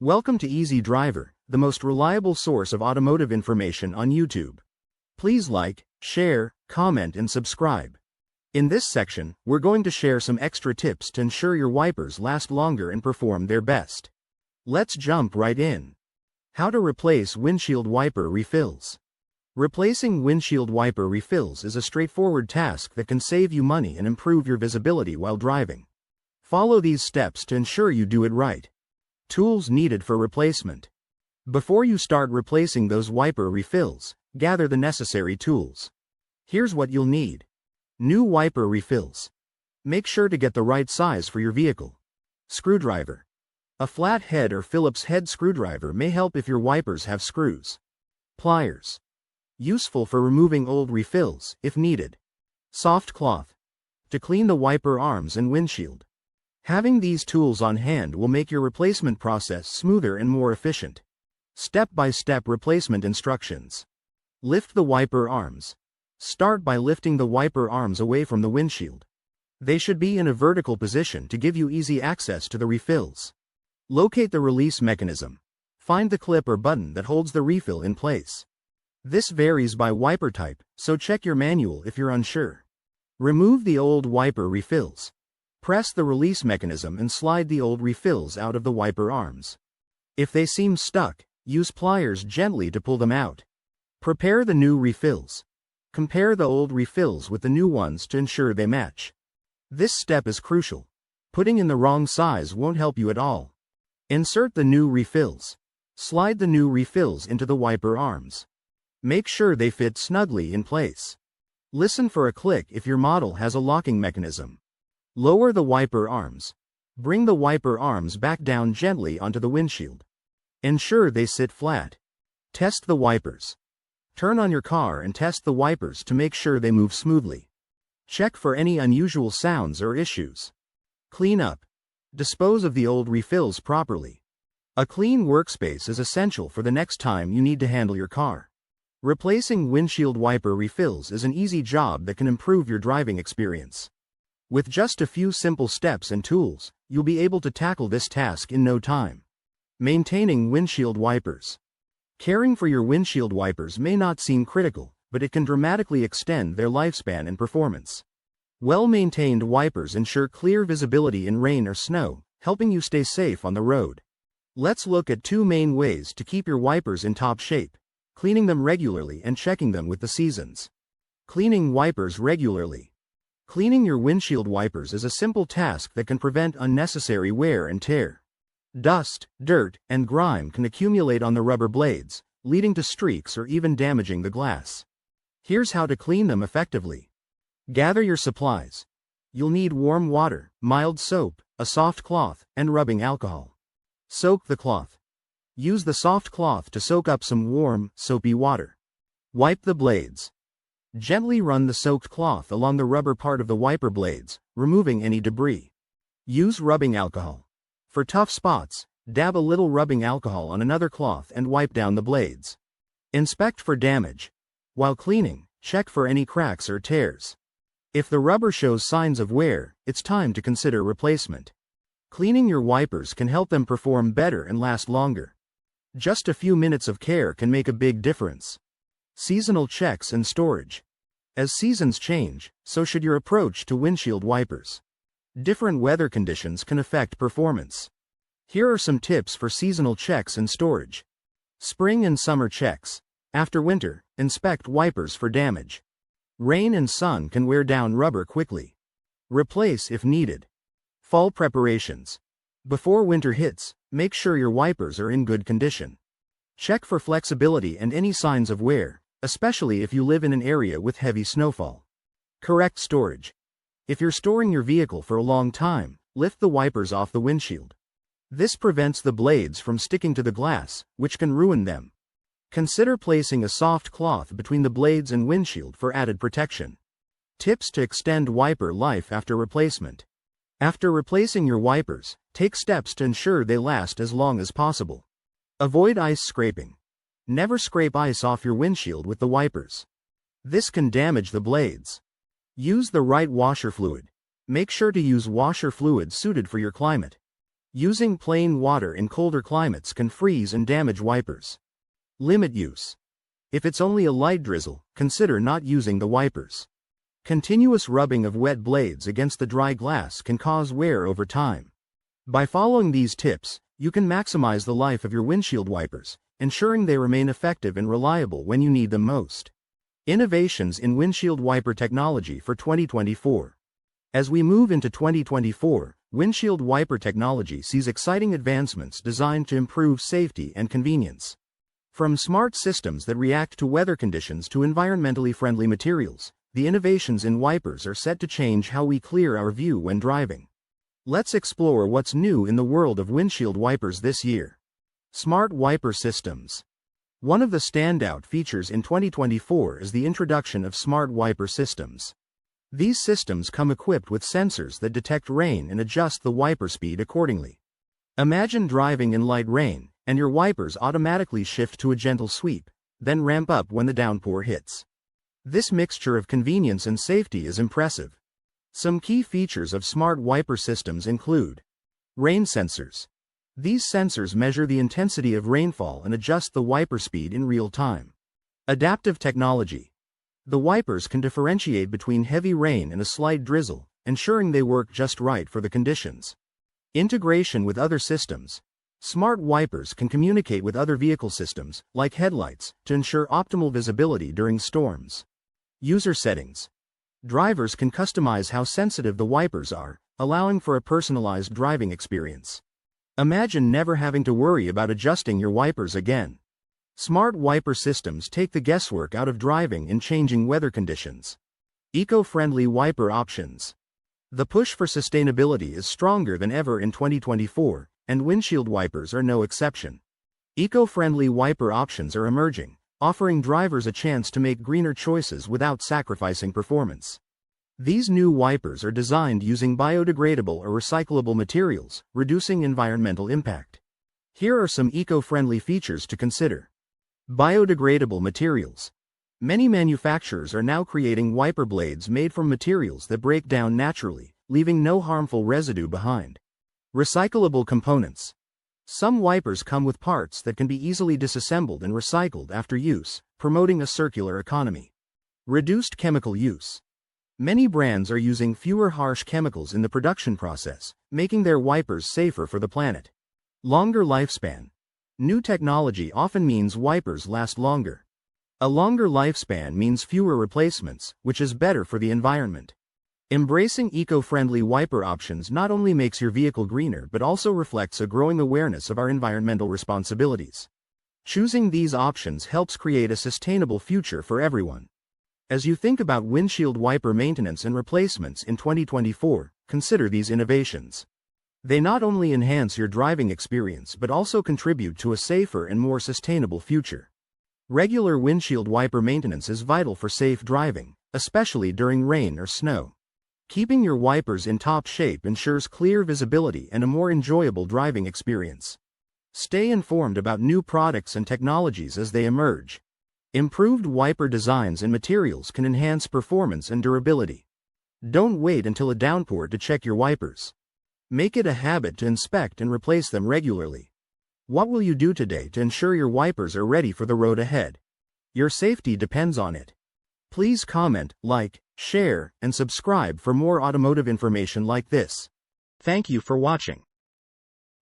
Welcome to Easy Driver, the most reliable source of automotive information on YouTube. Please like, share, comment and subscribe. In this section, we're going to share some extra tips to ensure your wipers last longer and perform their best. Let's jump right in. How to replace windshield wiper refills. Replacing windshield wiper refills is a straightforward task that can save you money and improve your visibility while driving. Follow these steps to ensure you do it right. Tools needed for replacement. Before you start replacing those wiper refills, gather the necessary tools. Here's what you'll need. New wiper refills. Make sure to get the right size for your vehicle. Screwdriver. A flat head or Phillips head screwdriver may help if your wipers have screws. Pliers. Useful for removing old refills, if needed. Soft cloth. To clean the wiper arms and windshield. Having these tools on hand will make your replacement process smoother and more efficient. Step-by-step replacement instructions. Lift the wiper arms. Start by lifting the wiper arms away from the windshield. They should be in a vertical position to give you easy access to the refills. Locate the release mechanism. Find the clip or button that holds the refill in place. This varies by wiper type, so check your manual if you're unsure. Remove the old wiper refills. Press the release mechanism and slide the old refills out of the wiper arms. If they seem stuck, use pliers gently to pull them out. Prepare the new refills. Compare the old refills with the new ones to ensure they match. This step is crucial. Putting in the wrong size won't help you at all. Insert the new refills. Slide the new refills into the wiper arms. Make sure they fit snugly in place. Listen for a click if your model has a locking mechanism. Lower the wiper arms. Bring the wiper arms back down gently onto the windshield. Ensure they sit flat. Test the wipers. Turn on your car and test the wipers to make sure they move smoothly. Check for any unusual sounds or issues. Clean up. Dispose of the old refills properly. A clean workspace is essential for the next time you need to handle your car. Replacing windshield wiper refills is an easy job that can improve your driving experience. With just a few simple steps and tools, you'll be able to tackle this task in no time. Maintaining windshield wipers. Caring for your windshield wipers may not seem critical, but it can dramatically extend their lifespan and performance. Well-maintained wipers ensure clear visibility in rain or snow, helping you stay safe on the road. Let's look at two main ways to keep your wipers in top shape: cleaning them regularly and checking them with the seasons. Cleaning wipers regularly. Cleaning your windshield wipers is a simple task that can prevent unnecessary wear and tear. Dust, dirt, and grime can accumulate on the rubber blades, leading to streaks or even damaging the glass. Here's how to clean them effectively. Gather your supplies. You'll need warm water, mild soap, a soft cloth, and rubbing alcohol. Soak the cloth. Use the soft cloth to soak up some warm, soapy water. Wipe the blades. Gently run the soaked cloth along the rubber part of the wiper blades, removing any debris. Use rubbing alcohol. For tough spots, dab a little rubbing alcohol on another cloth and wipe down the blades. Inspect for damage. While cleaning, check for any cracks or tears. If the rubber shows signs of wear, it's time to consider replacement. Cleaning your wipers can help them perform better and last longer. Just a few minutes of care can make a big difference. Seasonal checks and storage. As seasons change, so should your approach to windshield wipers. Different weather conditions can affect performance. Here are some tips for seasonal checks and storage. Spring and summer checks. After winter, inspect wipers for damage. Rain and sun can wear down rubber quickly. Replace if needed. Fall preparations. Before winter hits, make sure your wipers are in good condition. Check for flexibility and any signs of wear, especially if you live in an area with heavy snowfall. Correct storage. If you're storing your vehicle for a long time, lift the wipers off the windshield. This prevents the blades from sticking to the glass, which can ruin them. Consider placing a soft cloth between the blades and windshield for added protection. Tips to extend wiper life after replacement. After replacing your wipers, take steps to ensure they last as long as possible. Avoid ice scraping. Never scrape ice off your windshield with the wipers. This can damage the blades. Use the right washer fluid. Make sure to use washer fluid suited for your climate. Using plain water in colder climates can freeze and damage wipers. Limit use. If it's only a light drizzle, consider not using the wipers. Continuous rubbing of wet blades against the dry glass can cause wear over time. By following these tips, you can maximize the life of your windshield wipers, ensuring they remain effective and reliable when you need them most. Innovations in windshield wiper technology for 2024. As we move into 2024, windshield wiper technology sees exciting advancements designed to improve safety and convenience. From smart systems that react to weather conditions to environmentally friendly materials, the innovations in wipers are set to change how we clear our view when driving. Let's explore what's new in the world of windshield wipers this year. Smart wiper systems. One of the standout features in 2024 is the introduction of smart wiper systems. These systems come equipped with sensors that detect rain and adjust the wiper speed accordingly. Imagine driving in light rain, and your wipers automatically shift to a gentle sweep, then ramp up when the downpour hits. This mixture of convenience and safety is impressive. Some key features of smart wiper systems include rain sensors. These sensors measure the intensity of rainfall and adjust the wiper speed in real time. Adaptive technology. The wipers can differentiate between heavy rain and a slight drizzle, ensuring they work just right for the conditions. Integration with other systems. Smart wipers can communicate with other vehicle systems, like headlights, to ensure optimal visibility during storms. User settings. Drivers can customize how sensitive the wipers are, allowing for a personalized driving experience. Imagine never having to worry about adjusting your wipers again. Smart wiper systems take the guesswork out of driving in changing weather conditions. Eco-friendly wiper options. The push for sustainability is stronger than ever in 2024, and windshield wipers are no exception. Eco-friendly wiper options are emerging, offering drivers a chance to make greener choices without sacrificing performance. These new wipers are designed using biodegradable or recyclable materials, reducing environmental impact. Here are some eco-friendly features to consider. Biodegradable materials. Many manufacturers are now creating wiper blades made from materials that break down naturally, leaving no harmful residue behind. Recyclable components. Some wipers come with parts that can be easily disassembled and recycled after use, promoting a circular economy. Reduced chemical use. Many brands are using fewer harsh chemicals in the production process, making their wipers safer for the planet. Longer lifespan. New technology often means wipers last longer. A longer lifespan means fewer replacements, which is better for the environment. Embracing eco-friendly wiper options not only makes your vehicle greener but also reflects a growing awareness of our environmental responsibilities. Choosing these options helps create a sustainable future for everyone. As you think about windshield wiper maintenance and replacements in 2024, consider these innovations. They not only enhance your driving experience but also contribute to a safer and more sustainable future. Regular windshield wiper maintenance is vital for safe driving, especially during rain or snow. Keeping your wipers in top shape ensures clear visibility and a more enjoyable driving experience. Stay informed about new products and technologies as they emerge. Improved wiper designs and materials can enhance performance and durability. Don't wait until a downpour to check your wipers. Make it a habit to inspect and replace them regularly. What will you do today to ensure your wipers are ready for the road ahead? Your safety depends on it. Please comment, like, share, and subscribe for more automotive information like this. Thank you for watching.